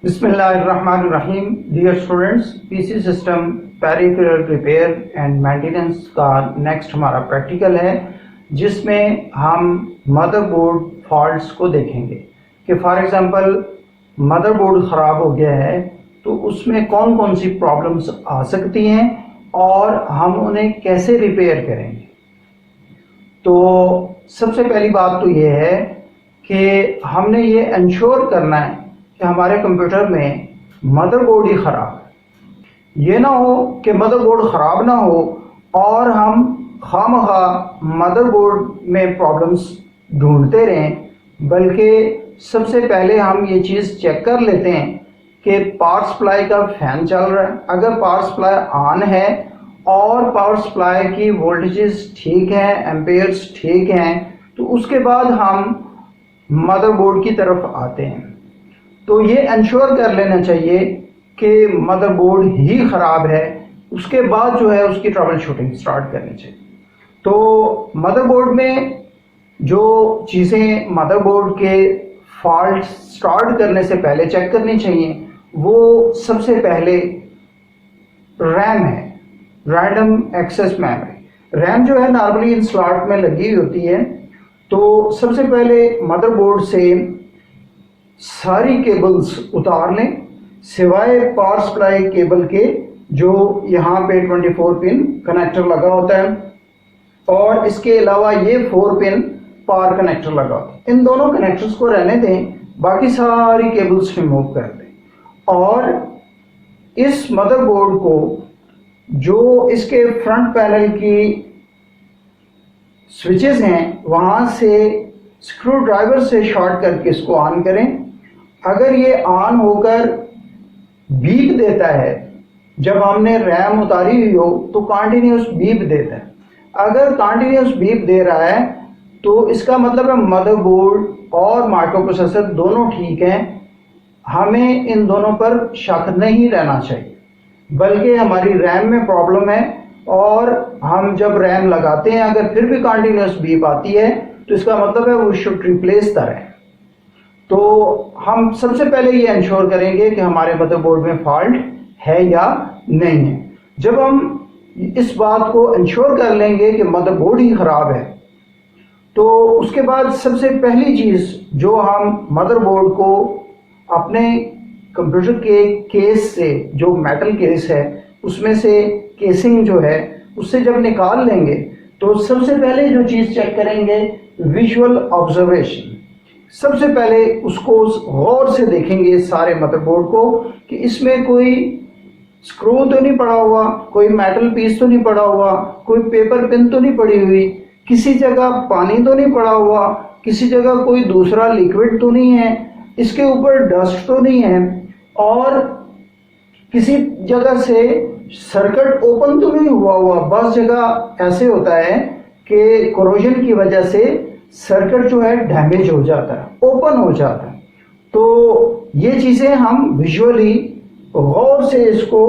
बिस्मिल्लाहिर्रहमानिर्रहीम। Dear students, PC system peripheral repair and maintenance का next हमारा प्रैक्टिकल है, जिसमें हम मदरबोर्ड फॉल्ट्स को देखेंगे कि फॉर एग्जांपल मदरबोर्ड ख़राब हो गया है तो उसमें कौन कौन सी प्रॉब्लम्स आ सकती हैं और हम उन्हें कैसे रिपेयर करेंगे। तो सबसे पहली बात तो ये है कि हमने ये इंश्योर करना है कि हमारे कंप्यूटर में मदरबोर्ड ही ख़राब है। ये ना हो कि मदरबोर्ड ख़राब ना हो और हम खामखा मदरबोर्ड में प्रॉब्लम्स ढूंढते रहें, बल्कि सबसे पहले हम ये चीज़ चेक कर लेते हैं कि पावर सप्लाई का फ़ैन चल रहा है। अगर पावर सप्लाई ऑन है और पावर सप्लाई की वोल्टेजेस ठीक हैं, एम्पेयर्स ठीक हैं, तो उसके बाद हम मदरबोर्ड की तरफ आते हैं। तो ये इंश्योर कर लेना चाहिए कि मदरबोर्ड ही ख़राब है, उसके बाद जो है उसकी ट्रबल शूटिंग स्टार्ट करनी चाहिए। तो मदरबोर्ड में जो चीज़ें मदरबोर्ड के फॉल्ट स्टार्ट करने से पहले चेक करनी चाहिए, वो सबसे पहले रैम है, रैंडम एक्सेस मेमोरी। रैम जो है नॉर्मली इन स्लॉट में लगी होती है। तो सबसे पहले मदरबोर्ड से सारी केबल्स उतार लें, सिवाय पावर सप्लाई केबल के जो यहाँ पे 24 पिन कनेक्टर लगा होता है, और इसके अलावा ये 4 पिन पावर कनेक्टर लगा होता है। इन दोनों कनेक्टर्स को रहने दें, बाकी सारी केबल्स रिमूव कर दें। और इस मदरबोर्ड को जो इसके फ्रंट पैनल की स्विचेस हैं वहाँ से स्क्रू ड्राइवर से शॉर्ट करके इसको ऑन करें। अगर ये ऑन होकर बीप देता है, जब हमने रैम उतारी हुई हो तो कंटिन्यूस बीप देता है। अगर कंटिन्यूस बीप दे रहा है तो इसका मतलब है मदरबोर्ड और माइक्रो प्रोसेसर दोनों ठीक हैं। हमें इन दोनों पर शक नहीं रहना चाहिए, बल्कि हमारी रैम में प्रॉब्लम है। और हम जब रैम लगाते हैं अगर फिर भी कंटिन्यूस बीप आती है तो इसका मतलब है वो शुड रिप्लेस द रैम। तो हम सबसे पहले ये इंश्योर करेंगे कि हमारे मदरबोर्ड में फॉल्ट है या नहीं है। जब हम इस बात को इंश्योर कर लेंगे कि मदरबोर्ड ही ख़राब है, तो उसके बाद सबसे पहली चीज़ जो हम मदरबोर्ड को अपने कंप्यूटर के केस से, जो मेटल केस है उसमें से केसिंग जो है उससे जब निकाल लेंगे तो सबसे पहले जो चीज़ चेक करेंगे विजुअल ऑब्जर्वेशन। सबसे पहले उसको गौर से देखेंगे सारे मदरबोर्ड को कि इसमें कोई स्क्रू तो नहीं पड़ा हुआ, कोई मेटल पीस तो नहीं पड़ा हुआ, कोई पेपर पिन तो नहीं पड़ी हुई, किसी जगह पानी तो नहीं पड़ा हुआ, किसी जगह कोई दूसरा लिक्विड तो नहीं है, इसके ऊपर डस्ट तो नहीं है, और किसी जगह से सर्किट ओपन तो नहीं हुआ। बस जगह ऐसे होता है कि कोरोजन की वजह से सर्किट जो है डैमेज हो जाता है, ओपन हो जाता है। तो ये चीज़ें हम विजुअली गौर से इसको,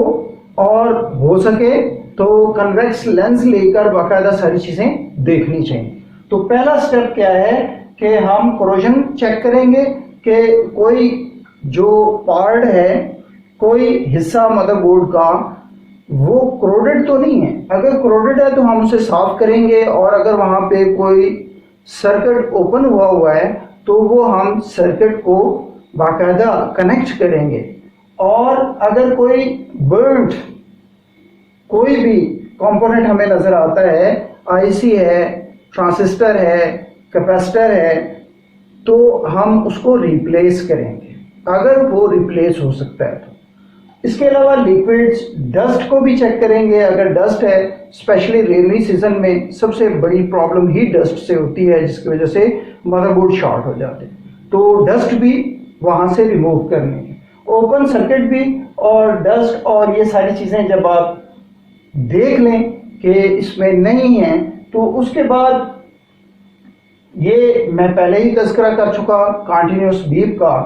और हो सके तो कन्वेक्स लेंस लेकर बाकायदा सारी चीज़ें देखनी चाहिए। तो पहला स्टेप क्या है कि हम कोरोजन चेक करेंगे कि कोई जो पार्ट है, कोई हिस्सा मदरबोर्ड का वो क्रोडेड तो नहीं है। अगर क्रोडेड है तो हम उसे साफ करेंगे, और अगर वहाँ पे कोई सर्किट ओपन हुआ है तो वो हम सर्किट को बाकायदा कनेक्ट करेंगे। और अगर कोई बर्न्ड कोई भी कंपोनेंट हमें नज़र आता है, आईसी है, ट्रांजिस्टर है, कैपेसिटर है, तो हम उसको रिप्लेस करेंगे अगर वो रिप्लेस हो सकता है तो। इसके अलावा लिक्विड्स, डस्ट को भी चेक करेंगे। अगर डस्ट है, स्पेशली रेनी सीजन में सबसे बड़ी प्रॉब्लम ही डस्ट से होती है, जिसकी वजह से मदरबोर्ड शॉर्ट हो जाते हैं। तो डस्ट भी वहाँ से रिमूव करनी है, ओपन सर्किट भी, और डस्ट और ये सारी चीज़ें जब आप देख लें कि इसमें नहीं है तो उसके बाद ये मैं पहले ही तज़किरा कर चुका कंटिन्यूस बीप का,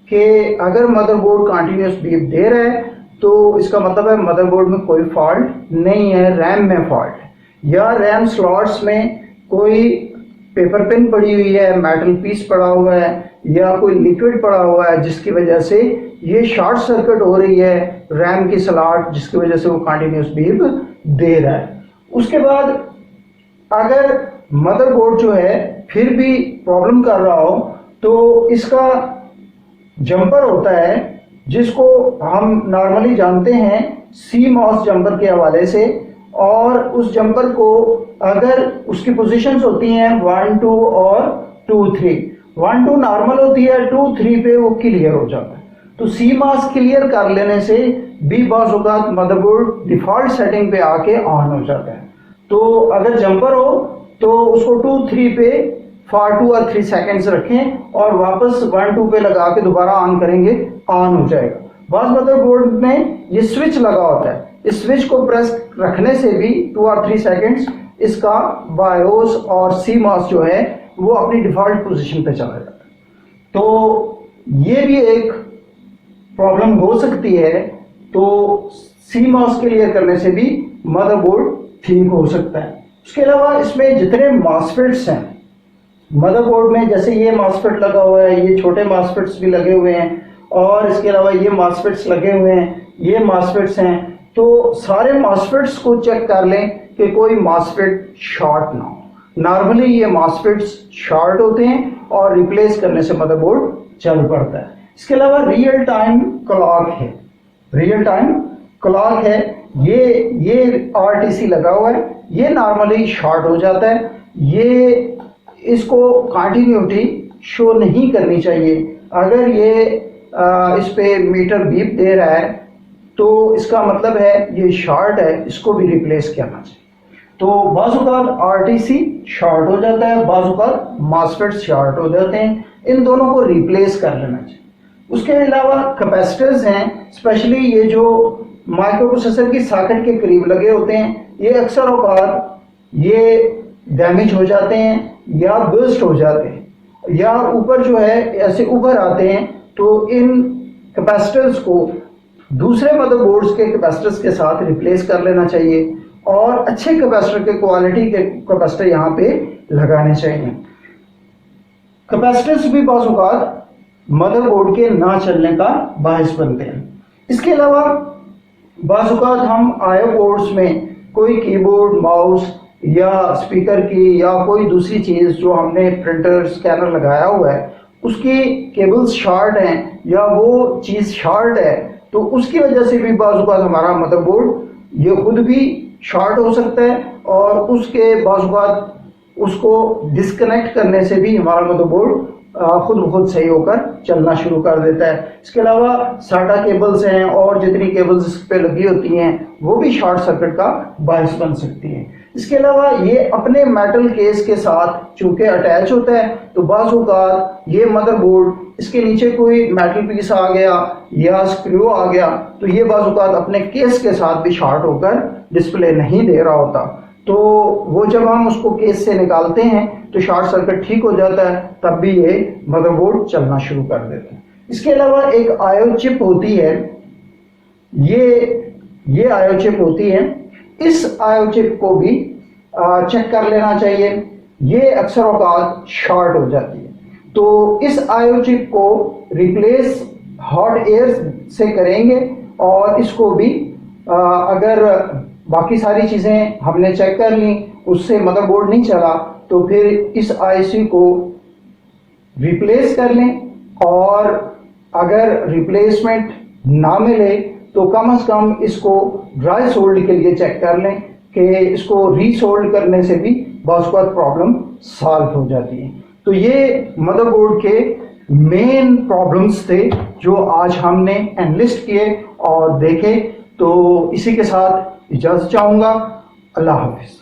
कि अगर मदरबोर्ड कंटिन्यूस बीप दे रहा है तो इसका मतलब है मदरबोर्ड में कोई फॉल्ट नहीं है, रैम में फॉल्ट है, या रैम स्लॉट्स में कोई पेपर पेन पड़ी हुई है, मेटल पीस पड़ा हुआ है या कोई लिक्विड पड़ा हुआ है जिसकी वजह से ये शॉर्ट सर्किट हो रही है रैम की स्लॉट, जिसकी वजह से वो कंटिन्यूस बीप दे रहा है। उसके बाद अगर मदरबोर्ड जो है फिर भी प्रॉब्लम कर रहा हो तो इसका जंपर होता है जिसको हम नॉर्मली जानते हैं CMOS जंपर के हवाले से, और उस जंपर को अगर उसकी पोजीशंस होती हैं 1 2 और 2 3, 1 2 नॉर्मल होती है, 2 3 पे वो क्लियर हो जाता है। तो CMOS क्लियर कर लेने से भी बाज़ औक़ात मदरबोर्ड डिफ़ॉल्ट सेटिंग पे आके ऑन हो जाता है। तो अगर जंपर हो तो उसको 2 3 पे फॉर 2 और 3 सेकेंड्स रखें और वापस 1 2 पे लगा के दोबारा ऑन करेंगे, ऑन हो जाएगा। बाज़ मदरबोर्ड में ये स्विच लगा होता है, इस स्विच को प्रेस रखने से भी 2 और 3 सेकेंड्स इसका बायोस और CMOS जो है वो अपनी डिफ़ॉल्ट पोजीशन पे चला जाता है। तो ये भी एक प्रॉब्लम हो सकती है। तो CMOS क्लियर करने से भी मदरबोर्ड ठीक हो सकता है। उसके अलावा इसमें जितने मॉसफेट्स हैं मदरबोर्ड में, जैसे ये मॉसफेट लगा हुआ है, ये छोटे मॉसफेट्स भी लगे हुए हैं और इसके अलावा ये मॉसफेट्स लगे हुए हैं, ये मॉसफेट्स हैं। तो सारे मॉसफेट्स को चेक कर लें कि कोई मॉसफेट शॉर्ट ना हो। नॉर्मली ये मॉसफेट्स शॉर्ट होते हैं और रिप्लेस करने से मदरबोर्ड चल पड़ता है। इसके अलावा रियल टाइम क्लॉक है, रियल टाइम क्लॉक है, ये RTC लगा हुआ है, ये नॉर्मली शॉर्ट हो जाता है। ये इसको कंटिन्यूटी शो नहीं करनी चाहिए। अगर ये इस पे मीटर बीप दे रहा है तो इसका मतलब है ये शॉर्ट है, इसको भी रिप्लेस करना चाहिए। तो बाज़-औक़ात RTC शॉर्ट हो जाता है, बाज़-औक़ात मॉसफेट शॉर्ट हो जाते हैं, इन दोनों को रिप्लेस कर लेना चाहिए। उसके अलावा कैपेसिटर्स हैं, स्पेशली ये जो माइक्रो प्रोसेसर की सॉकेट के करीब लगे होते हैं, ये अक्सर औक़ात ये डैमेज हो जाते हैं या बर्स्ट हो जाते हैं या ऊपर जो है ऐसे उभर आते हैं। तो इन कैपेसिटर्स को दूसरे मदरबोर्ड्स के कैपेसिटर्स के साथ रिप्लेस कर लेना चाहिए और अच्छे कैपेसिटर के क्वालिटी के कैपेसिटर यहाँ पे लगाने चाहिए। कैपेसिटर्स भी बाज़ औक़ात मदरबोर्ड के ना चलने का बायस बनते हैं। इसके अलावा बाज़ औक़ात हम IO बोर्ड्स में कोई कीबोर्ड, माउस या स्पीकर की या कोई दूसरी चीज़ जो हमने प्रिंटर, स्कैनर लगाया हुआ है उसकी केबल्स शॉर्ट हैं या वो चीज़ शॉर्ट है, तो उसकी वजह से भी बाज़ औक़ात हमारा मदरबोर्ड ये खुद भी शॉर्ट हो सकता है और उसके बाज़ औक़ात उसको डिस्कनेक्ट करने से भी हमारा मदरबोर्ड खुद ब खुद सही होकर चलना शुरू कर देता है। इसके अलावा साटा केबल्स हैं और जितनी केबल्स इस पे लगी होती हैं वो भी शॉर्ट सर्किट का बायस बन सकती हैं। इसके अलावा ये अपने मेटल केस के साथ चूंकि अटैच होता है तो बाज़ औक़ात ये मदरबोर्ड इसके नीचे कोई मेटल पीस आ गया या स्क्रू आ गया तो ये बाज़ औक़ात अपने केस के साथ भी शॉर्ट होकर डिस्प्ले नहीं दे रहा होता। तो वो जब हम उसको केस से निकालते हैं तो शॉर्ट सर्किट ठीक हो जाता है, तब भी ये मदरबोर्ड चलना शुरू कर देते हैं। इसके अलावा एक IO चिप होती है, ये IO चिप होती है, इस IO चिप को भी चेक कर लेना चाहिए। ये अक्सर औक़ात शॉर्ट हो जाती है, तो इस IO चिप को रिप्लेस हॉट एयर से करेंगे और इसको भी अगर बाकी सारी चीज़ें हमने चेक कर ली उससे मदरबोर्ड नहीं चला तो फिर इस IC को रिप्लेस कर लें और अगर रिप्लेसमेंट ना मिले तो कम से कम इसको ड्राई सोल्ड के लिए चेक कर लें कि इसको रीसोल्ड करने से भी बाज़ औक़ात प्रॉब्लम सॉल्व हो जाती है। तो ये मदरबोर्ड के मेन प्रॉब्लम्स थे जो आज हमने एनालिस्ट किए और देखे। तो इसी के साथ इजाज़त चाहूँगा। अल्लाह हाफ़िज़।